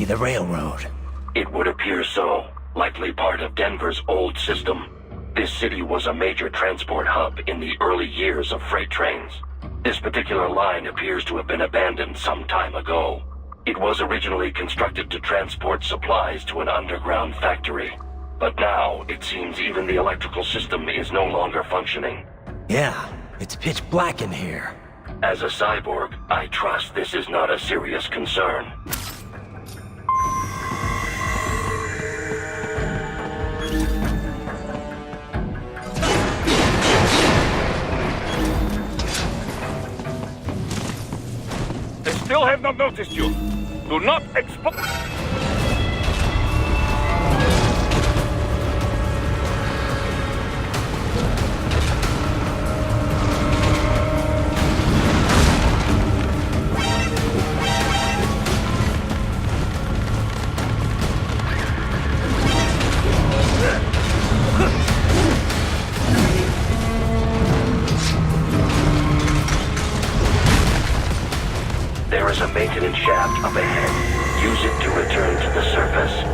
be the railroad. It would appear so. Likely part of Denver's old system. This city was a major transport hub in the early years of freight trains. This particular line appears to have been abandoned some time ago. It was originally constructed to transport supplies to an underground factory. But now, it seems even the electrical system is no longer functioning. Yeah, it's pitch black in here. As a cyborg, I trust this is not a serious concern. They still have not noticed you. Do not explode. There is a maintenance shaft up ahead. Use it to return to the surface.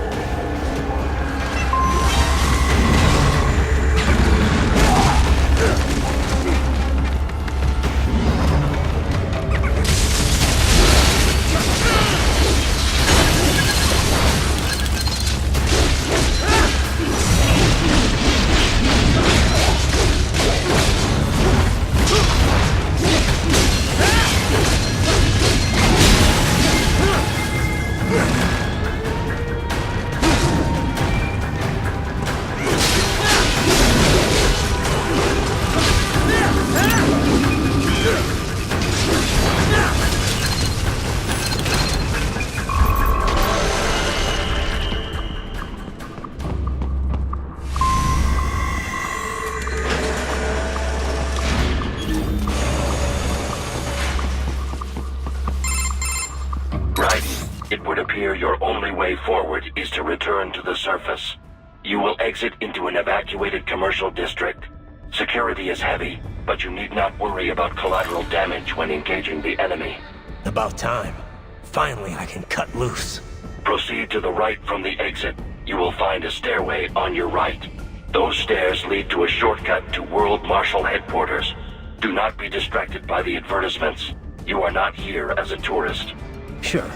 It would appear your only way forward is to return to the surface. You will exit into an evacuated commercial district. Security is heavy, but you need not worry about collateral damage when engaging the enemy. About time. Finally, I can cut loose. Proceed to the right from the exit. You will find a stairway on your right. Those stairs lead to a shortcut to World Marshal Headquarters. Do not be distracted by the advertisements. You are not here as a tourist. Sure.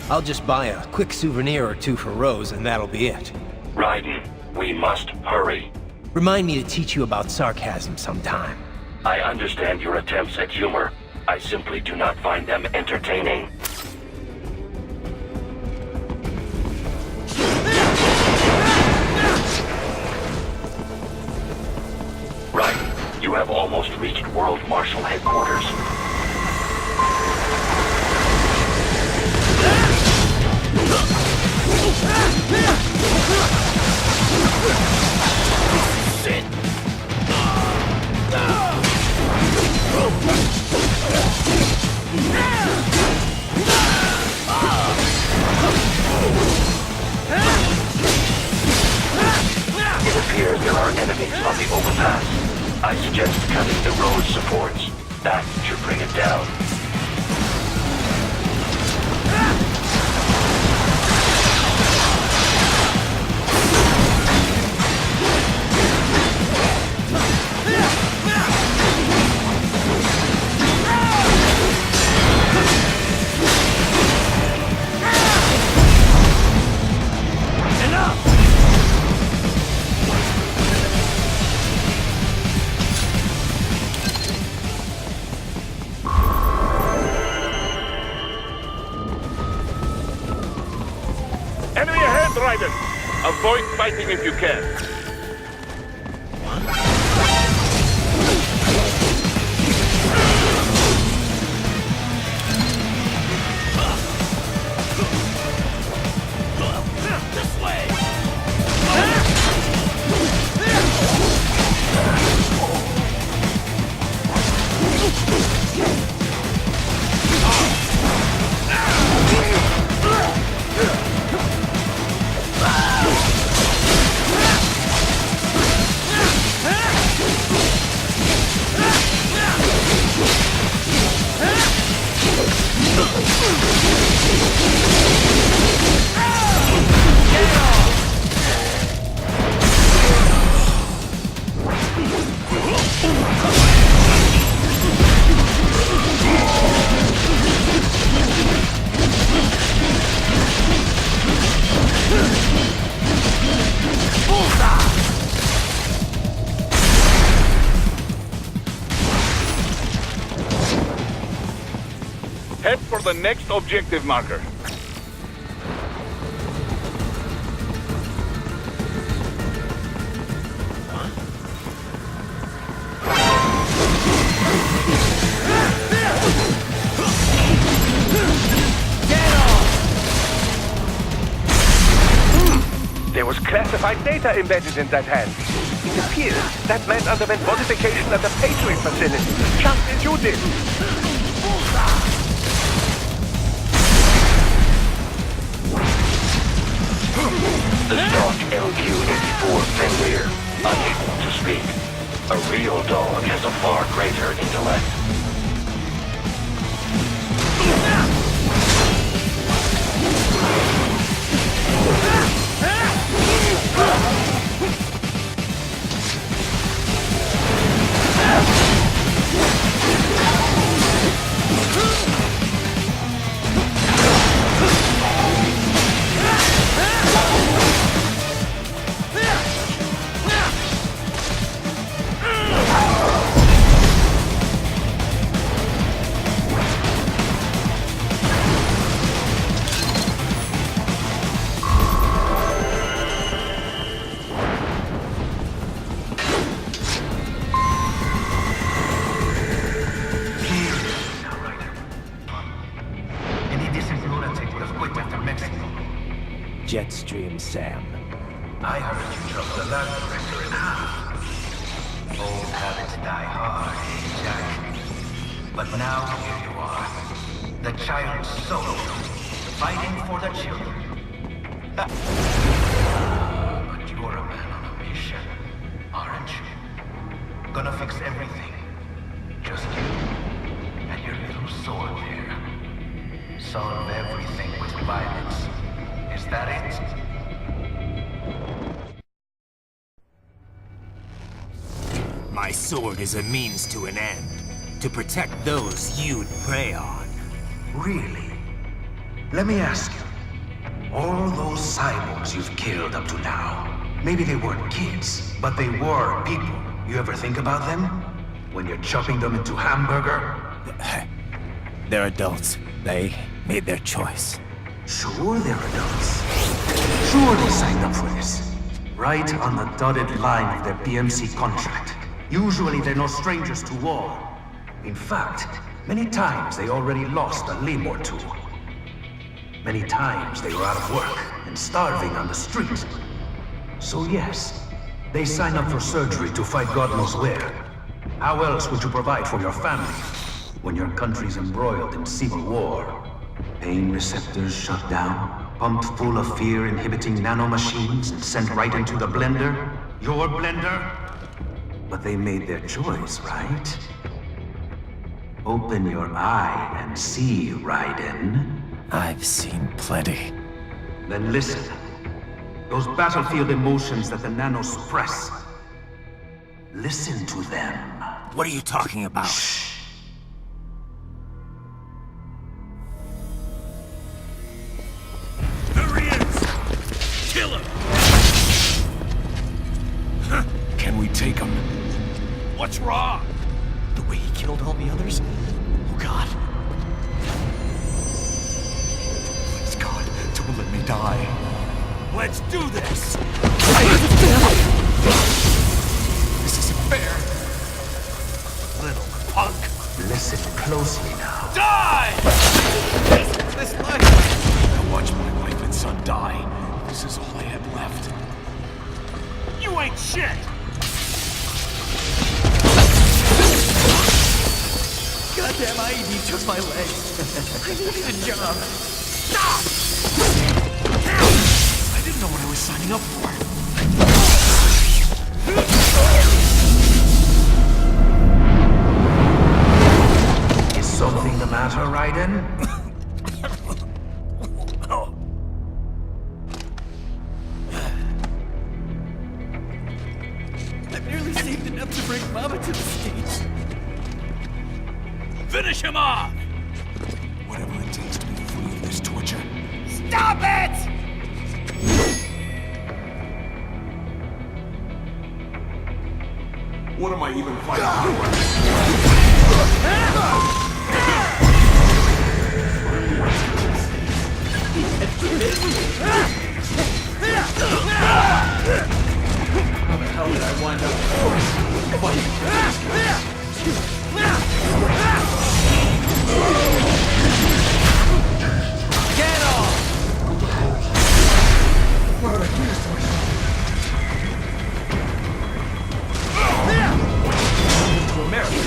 I'll just buy a quick souvenir or two for Rose, and that'll be it. Raiden, we must hurry. Remind me to teach you about sarcasm sometime. I understand your attempts at humor. I simply do not find them entertaining. Right. You have almost reached World Marshal Headquarters. Shit. It appears there are enemies on the overpass. I suggest cutting the road supports. That should bring it down. Enemy ahead, Raiden! Avoid fighting if you can. This way! Head for the next objective marker. There was classified data embedded in that hand. It appears that man underwent modification at the Patriot facility, just as you did. The stock LQ-84 Fenrir, unable to speak. A real dog has a far greater intellect. Jetstream Sam. I heard you chopped the lab director in half. Old habits die hard, Jack. But now here you are. The child's soul, fighting for the children. But you're a man on a mission, aren't you? Gonna fix everything. Just you and your little sword there. Solve everything with violence. Is that it? My sword is a means to an end. To protect those you'd prey on. Really? Let me ask you. All those cyborgs you've killed up to now, maybe they weren't kids, but they were people. You ever think about them? When you're chopping them into hamburger? They're adults. They made their choice. Sure they're adults. Sure they signed up for this. Right on the dotted line of their BMC contract. Usually they're no strangers to war. In fact, many times they already lost a limb or two. Many times they were out of work and starving on the street. So yes, they sign up for surgery to fight God knows where. How else would you provide for your family when your country's embroiled in civil war? Pain receptors shut down, pumped full of fear-inhibiting nanomachines and sent right into the blender? Your blender? But they made their choice, right? Open your eye and see, Raiden. I've seen plenty. Then listen. Those battlefield emotions that the nanos suppress. Listen to them. What are you talking about? Shh. Kill him! Can we take him? What's wrong? The way he killed all the others? Oh, God. Please, God, don't let me die. Let's do this! This isn't fair. Little punk. Listen closely now. Die! This life! I watched my wife and son die. This is all I had left. You ain't shit! Goddamn IED took my leg. I needed a job. Stop! I didn't know what I was signing up for. Is something the matter, Raiden? I barely saved enough to bring Mama to the States. Finish him off! Whatever it takes to be free of this torture. Stop it! What am I even fighting for? How the hell did I wind up fighting for these guys? Get off! What did I do this to myself? To America.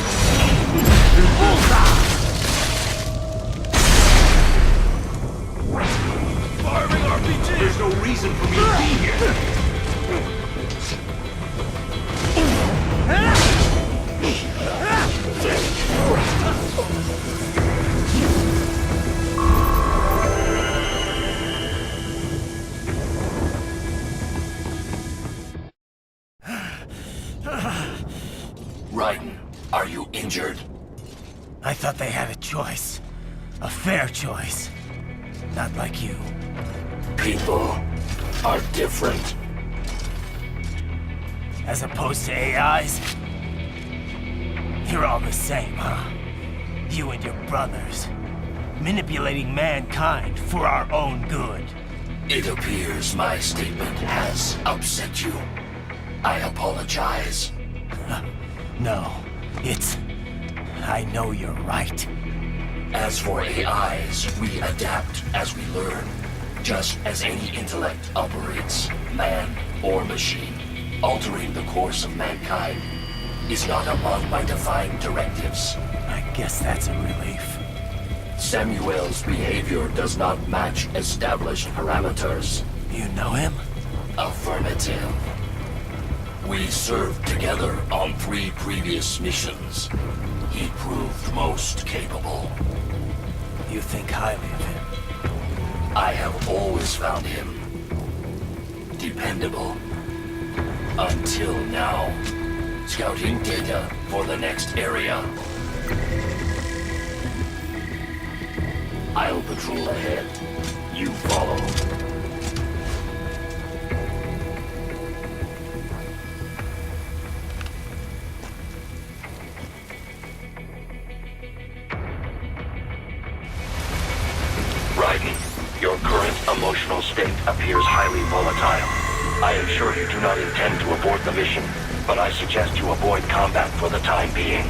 Firing RPG! There's no reason for me to be here. Raiden, are you injured? I thought they had a choice. A fair choice. Not like you. People are different. As opposed to AIs? You're all the same, huh? You and your brothers. Manipulating mankind for our own good. It appears my statement has upset you. I apologize. No, it's... I know you're right. As for AIs, we adapt as we learn. Just as any intellect operates, man or machine. Altering the course of mankind is not among my defined directives. I guess that's a relief. Samuel's behavior does not match established parameters. You know him? Affirmative. We served together on 3 previous missions. He proved most capable. You think highly of him? I have always found him dependable. Until now. Scouting data for the next area. I'll patrol ahead. You follow. Raiden, your current emotional state appears highly volatile. I am sure you do not intend to abort the mission, but I suggest you avoid combat for the time being.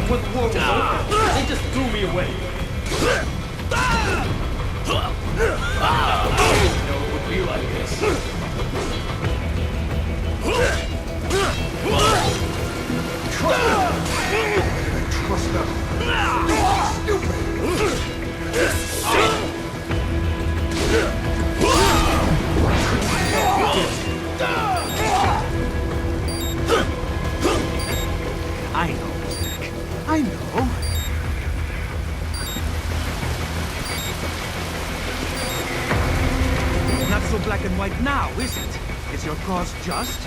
When the war was over, they just threw me away. Trust them. I know, Jack. I know. Not so black and white now, is it? Is your cause just?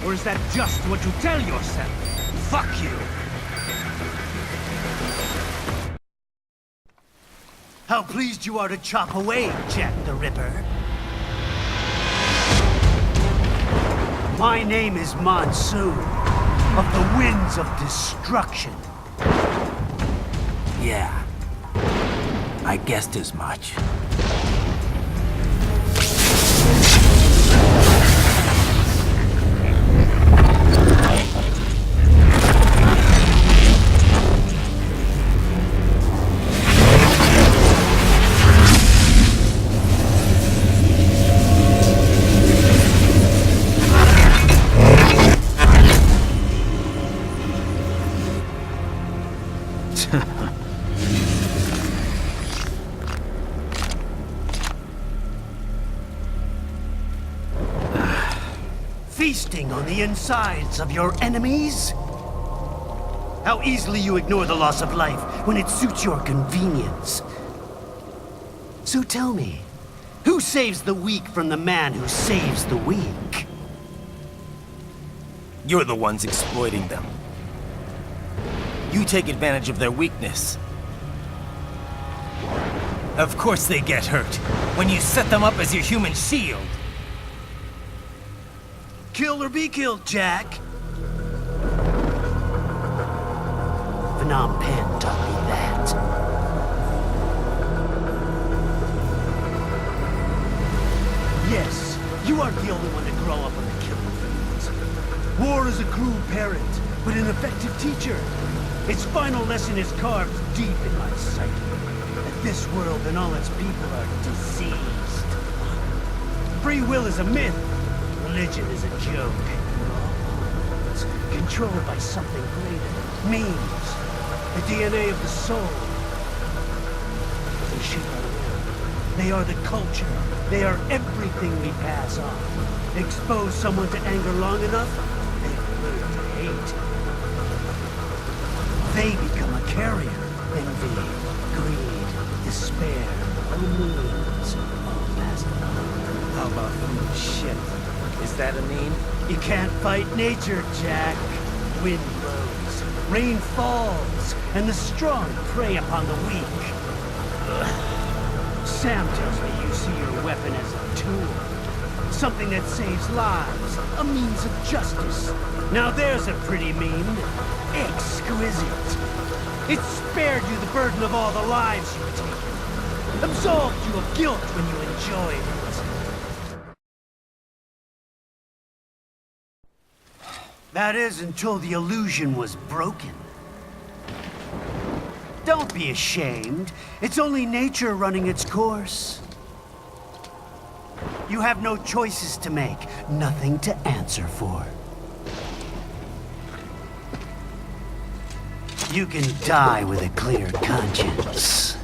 Or is that just what you tell yourself? Fuck you! How pleased you are to chop away, Jack the Ripper. My name is Monsoon, of the Winds of Destruction. Yeah, I guessed as much. Feasting on the insides of your enemies? How easily you ignore the loss of life when it suits your convenience. So tell me, who saves the weak from the man who saves the weak? You're the ones exploiting them. You take advantage of their weakness. Of course they get hurt when you set them up as your human shield. Kill or be killed, Jack. Phnom Penh taught me that. Yes, you aren't the only one to grow up on the killing fields. War is a cruel parent, but an effective teacher. Its final lesson is carved deep in my psyche. That this world and all its people are diseased. Free will is a myth. Religion is a joke. It's controlled by something greater. Memes. The DNA of the soul. They shape our world. They are the culture. They are everything we pass on. Expose someone to anger long enough, they learn to hate. They become a carrier. Envy, greed, despair, memes, all passed on. How about shit? Is that a meme? You can't fight nature, Jack. Wind blows, rain falls, and the strong prey upon the weak. Sam tells me you see your weapon as a tool. Something that saves lives, a means of justice. Now there's a pretty meme. Exquisite. It spared you the burden of all the lives you've taken. Absolved you of guilt when you enjoyed it. That is until the illusion was broken. Don't be ashamed. It's only nature running its course. You have no choices to make, nothing to answer for. You can die with a clear conscience.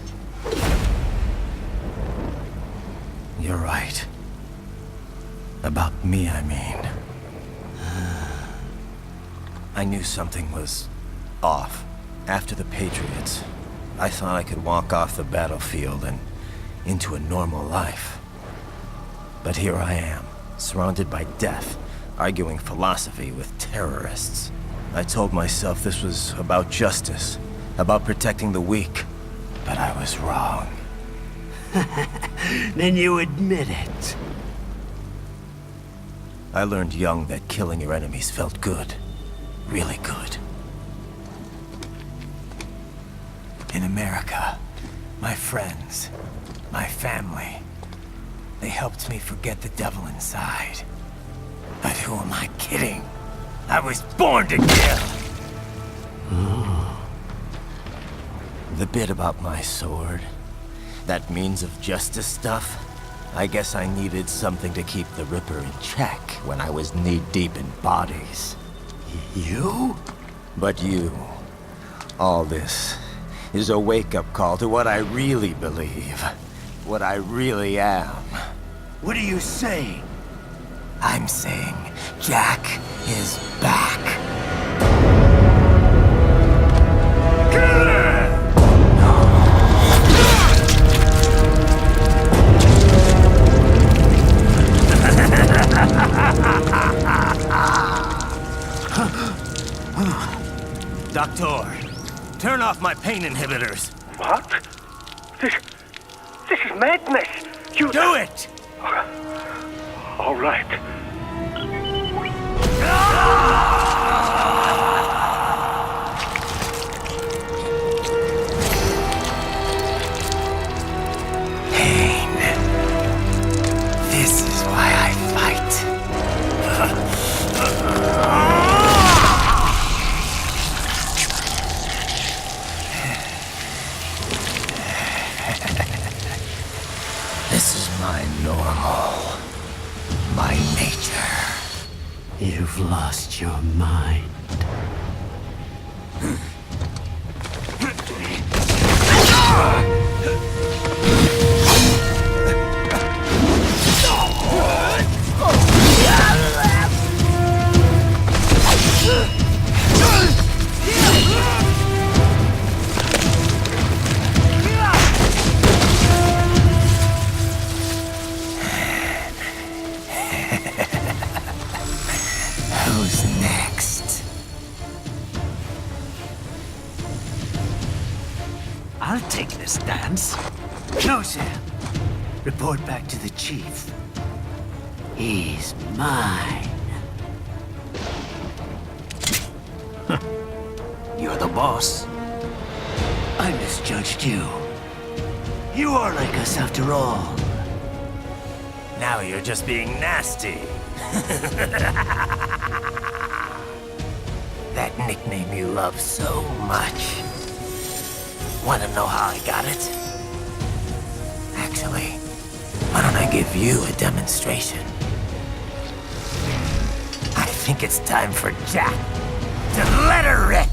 You're right. About me, I mean. I knew something was off. After the Patriots, I thought I could walk off the battlefield and into a normal life. But here I am, surrounded by death, arguing philosophy with terrorists. I told myself this was about justice, about protecting the weak. But I was wrong. Then you admit it. I learned young that killing your enemies felt good. Really good. In America, my friends, my family, they helped me forget the devil inside. But who am I kidding? I was born to kill! The bit about my sword, that means of justice stuff, I guess I needed something to keep the Ripper in check when I was knee-deep in bodies. You? But you, all this, is a wake-up call to what I really believe. What I really am. What are you saying? I'm saying Jack is back. Doctor, turn off my pain inhibitors. What? This is madness. You Do it! All right. Pain. This is why I fight. This is my normal. My nature. You've lost your mind. Who's next? I'll take this dance. No, sir. Report back to the chief. He's mine. You're the boss. I misjudged you. You are like us after all. Now you're just being nasty. That nickname you love so much. Want to know how I got it? Actually, why don't I give you a demonstration? I think it's time for Jack to let her rip.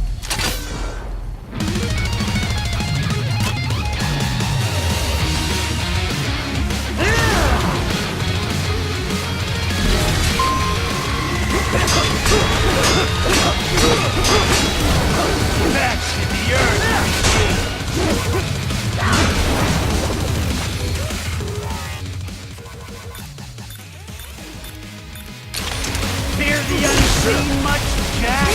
Back to the earth! Fear the unseen much, Jack?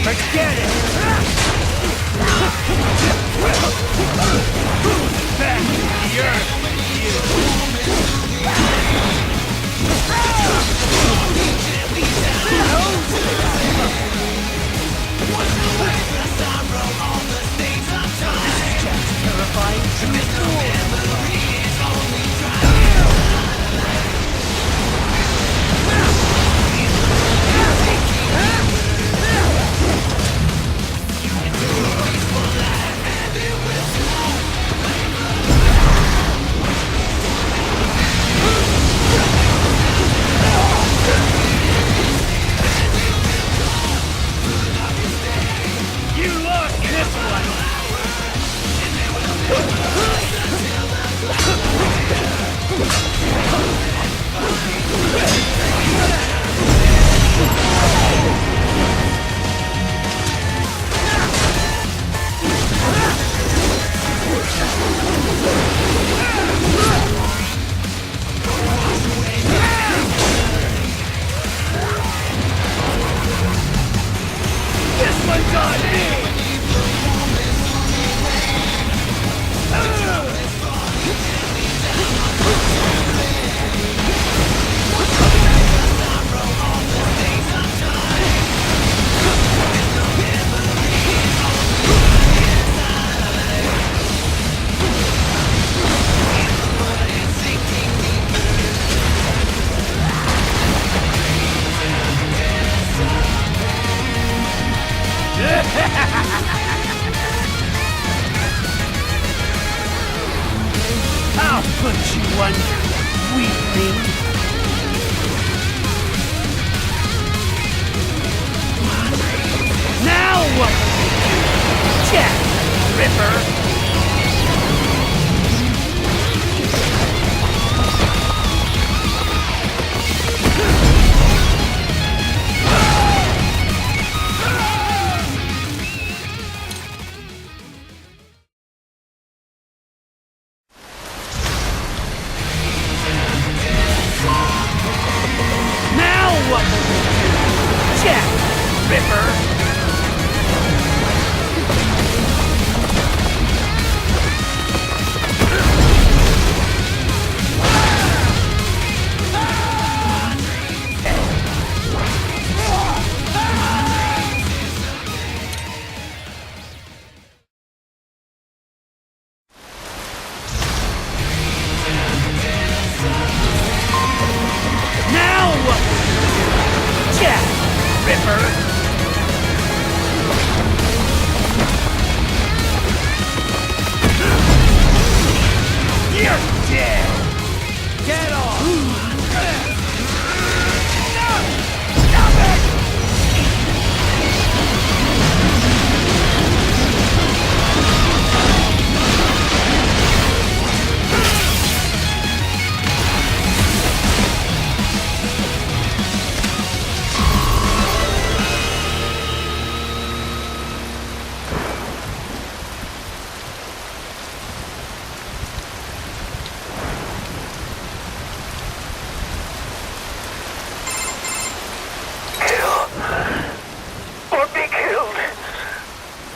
Forget it! Back to the earth, I'll put you under, weakling. Now what will you do? Jack Ripper!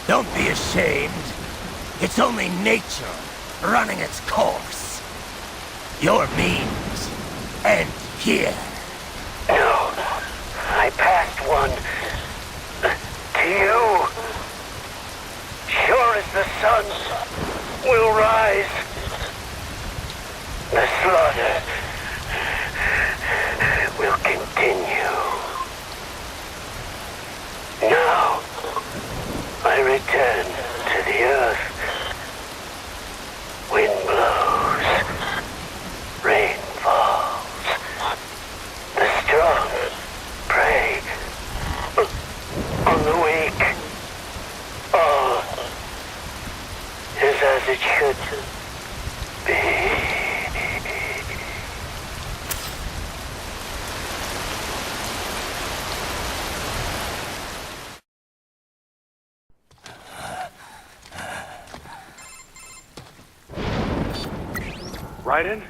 Don't be ashamed. It's only nature running its course. Your means end here. No, I passed one to you. Sure as the sun will rise, the slaughter will continue. Now, I return to the earth. Wind blows, rain falls. Raiden?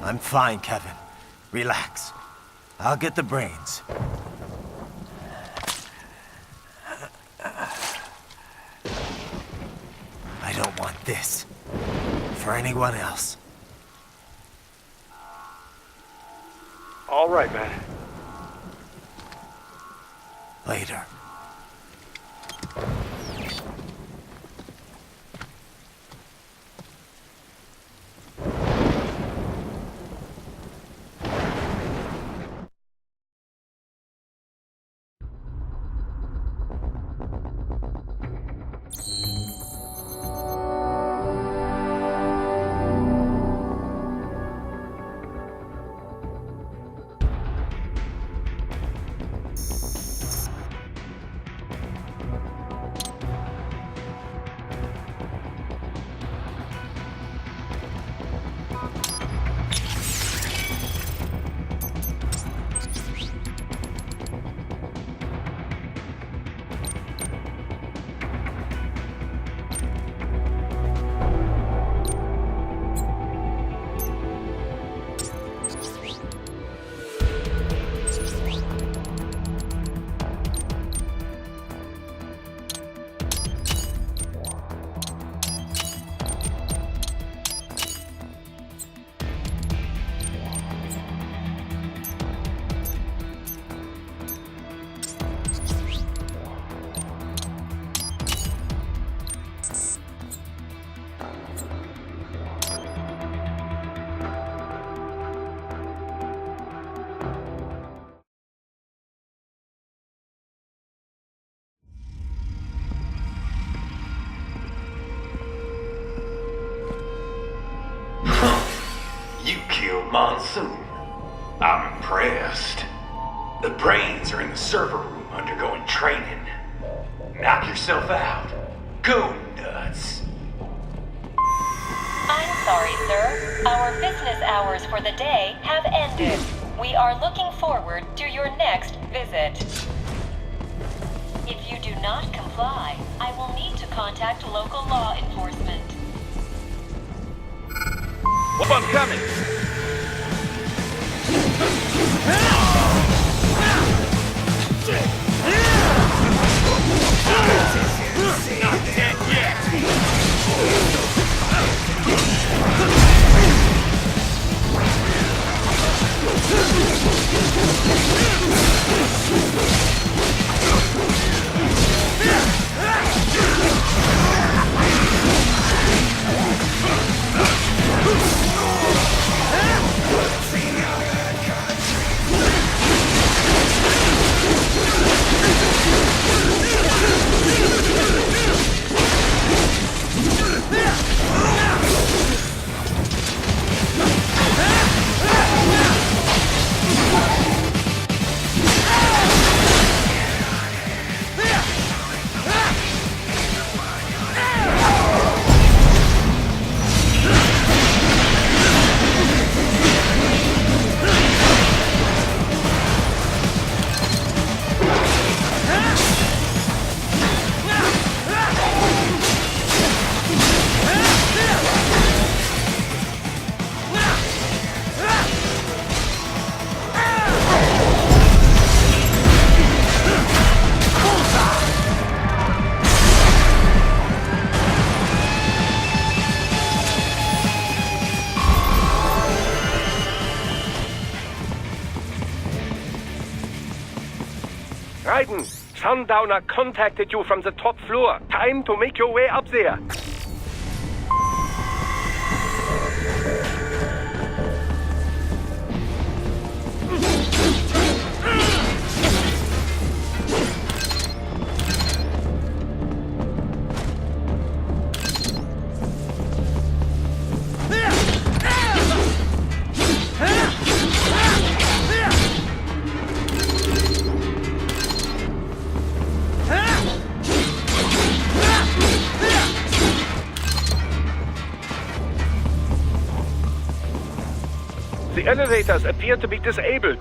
I'm fine, Kevin. Relax. I'll get the brains. I don't want this for anyone else. All right, man. Later. You killed Monsoon. I'm impressed. The brains are in the server room undergoing training. Knock yourself out. Go nuts. I'm sorry, sir. Our business hours for the day have ended. We are looking forward to your next visit. If you do not comply, I will need to contact local law enforcement. Weapon coming! Not dead yet. Raiden, Sundowner contacted you from the top floor. Time to make your way up there. The elevators appear to be disabled,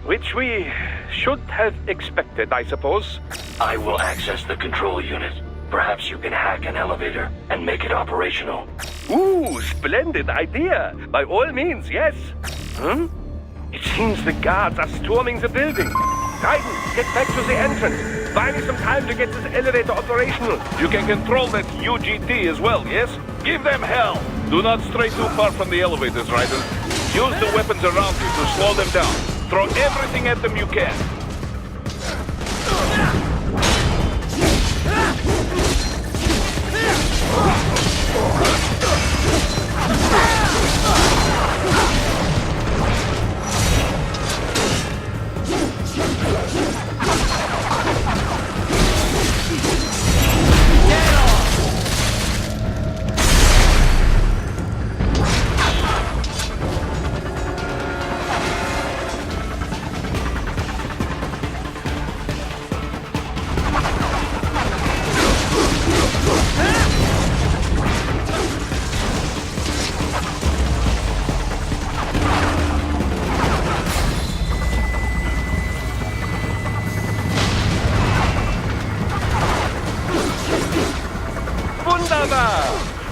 which we should have expected, I suppose. I will access the control unit. Perhaps you can hack an elevator and make it operational. Ooh, splendid idea. By all means, yes. It seems the guards are storming the building. Raiden, get back to the entrance. Buy me some time to get this elevator operational. You can control that UGT as well, yes? Give them hell! Do not stray too far from the elevators, Raiden. Use the weapons around you to slow them down. Throw everything at them you can.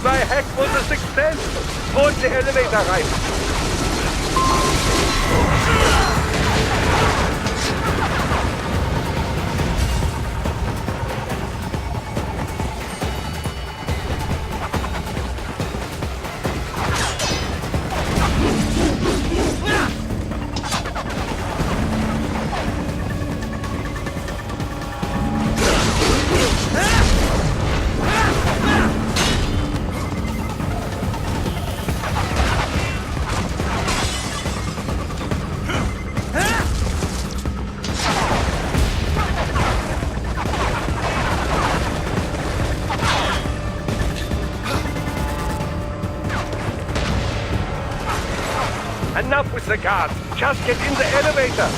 My hack was a success! Hold the elevator rein! Enough with the guards. Just get in the elevator.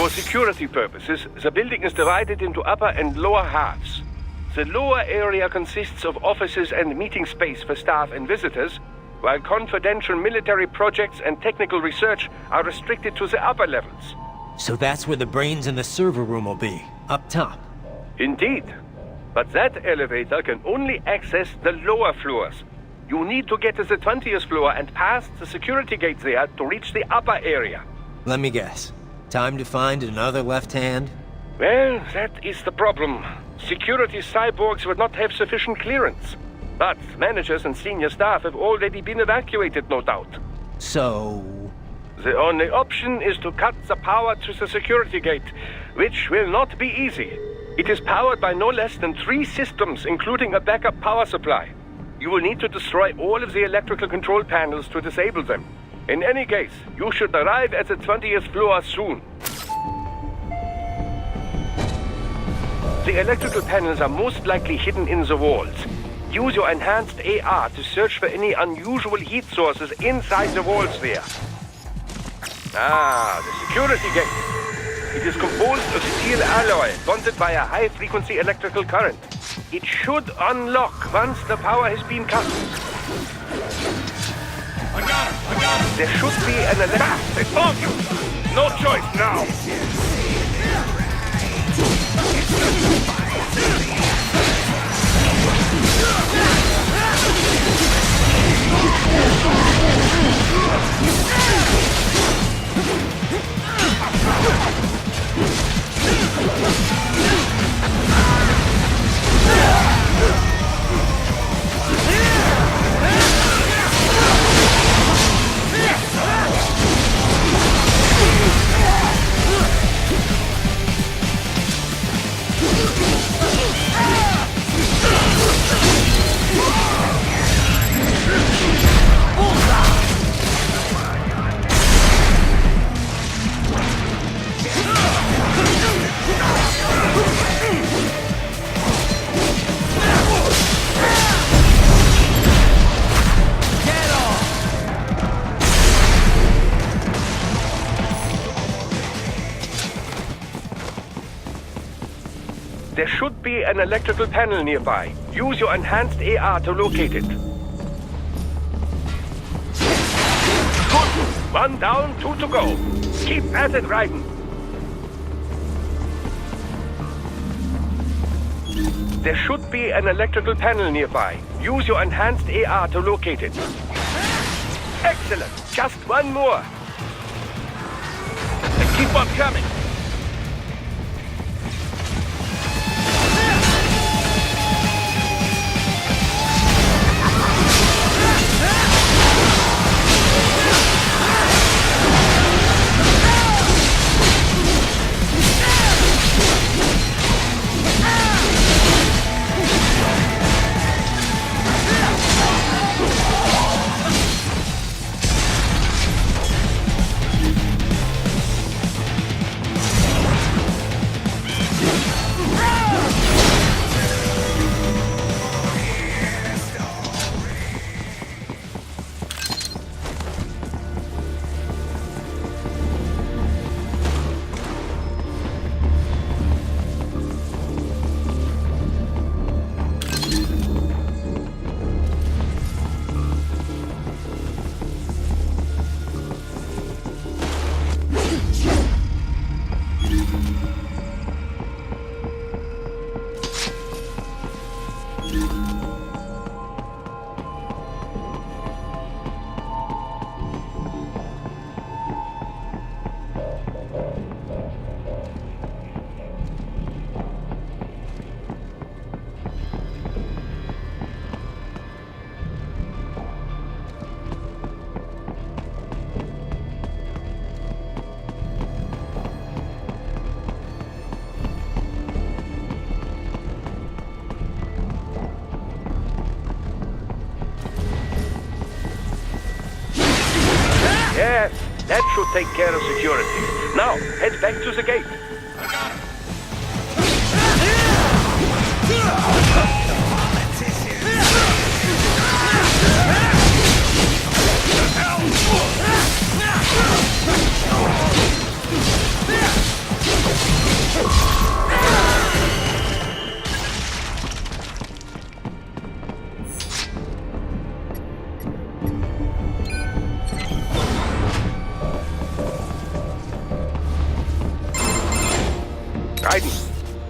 For security purposes, the building is divided into upper and lower halves. The lower area consists of offices and meeting space for staff and visitors, while confidential military projects and technical research are restricted to the upper levels. So that's where the brains in the server room will be, up top. Indeed. But that elevator can only access the lower floors. You need to get to the 20th floor and past the security gate there to reach the upper area. Let me guess. Time to find another left hand? Well, that is the problem. Security cyborgs would not have sufficient clearance. But managers and senior staff have already been evacuated, no doubt. So... The only option is to cut the power to the security gate, which will not be easy. It is powered by no less than 3 systems, including a backup power supply. You will need to destroy all of the electrical control panels to disable them. In any case, you should arrive at the 20th floor soon. The electrical panels are most likely hidden in the walls. Use your enhanced AR to search for any unusual heat sources inside the walls there. Ah, the security gate. It is composed of steel alloy, bonded by a high-frequency electrical current. It should unlock once the power has been cut. I got him! There should be an Ah, they found you! No choice now! There should be an electrical panel nearby. Use your enhanced AR to locate it. Good! 1 down, 2 to go. Keep at it, Raiden. There should be an electrical panel nearby. Use your enhanced AR to locate it. Excellent! Just 1 more. And keep on coming. Yes, that should take care of security. Now, head back to the gate.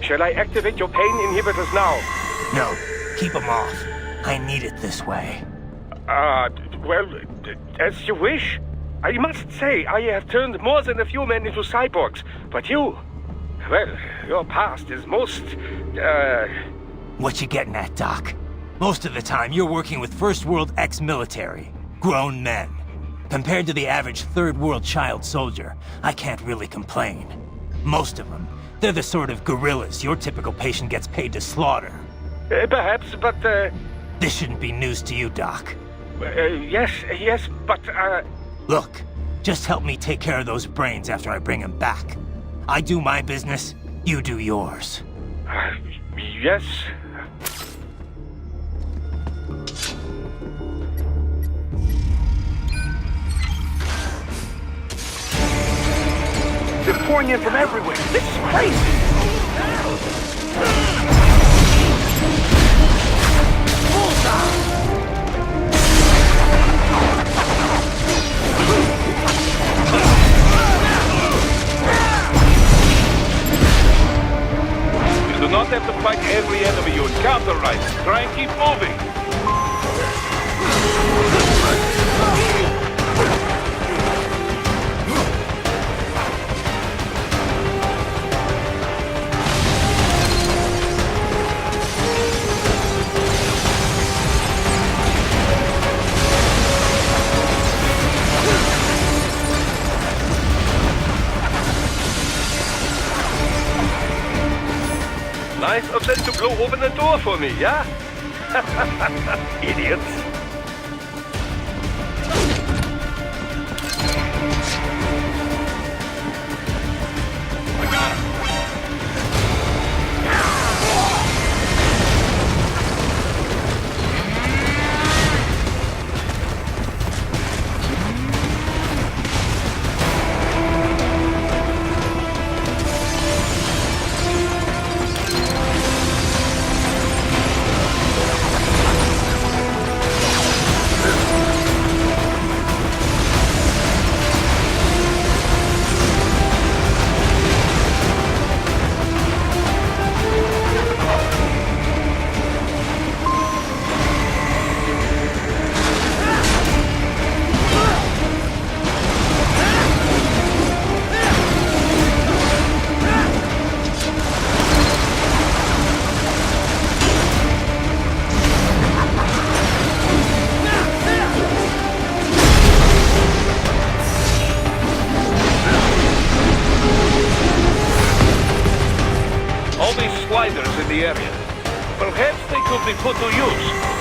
Shall I activate your pain inhibitors now? No, keep them off. I need it this way. Well, as you wish. I must say, I have turned more than a few men into cyborgs, but you... Well, your past is most, What you getting at, Doc? Most of the time, you're working with First World ex-military. Grown men. Compared to the average Third World child soldier, I can't really complain. Most of them, they're the sort of guerrillas your typical patient gets paid to slaughter. Perhaps, but, This shouldn't be news to you, Doc. yes, but, Look, just help me take care of those brains after I bring them back. I do my business, you do yours. Yes. They're pouring in from everywhere. This is crazy. You do not have to fight every enemy you encounter, right? Try and keep moving. Nice of them to blow open the door for me, yeah? Idiots. gliders in the area. Perhaps they could be put to use.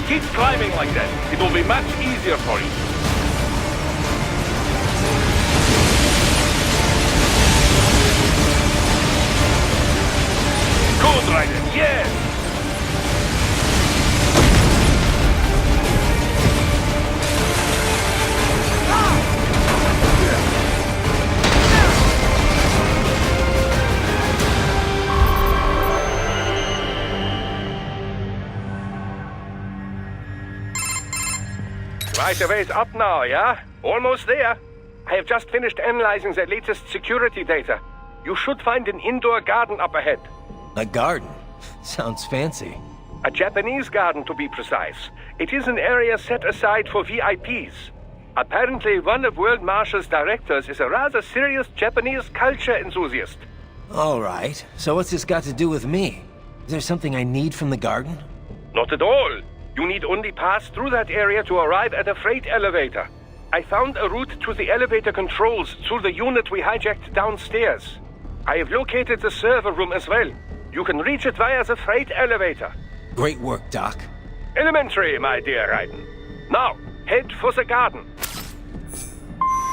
Keep climbing like that. It will be much easier for you. Good, Raiden. Yes! Right a ways up now, yeah? Almost there. I have just finished analyzing the latest security data. You should find an indoor garden up ahead. A garden? Sounds fancy. A Japanese garden, to be precise. It is an area set aside for VIPs. Apparently, one of World Marshal's directors is a rather serious Japanese culture enthusiast. All right. So what's this got to do with me? Is there something I need from the garden? Not at all. You need only pass through that area to arrive at a freight elevator. I found a route to the elevator controls through the unit we hijacked downstairs. I have located the server room as well. You can reach it via the freight elevator. Great work, Doc. Elementary, my dear Raiden. Now, head for the garden.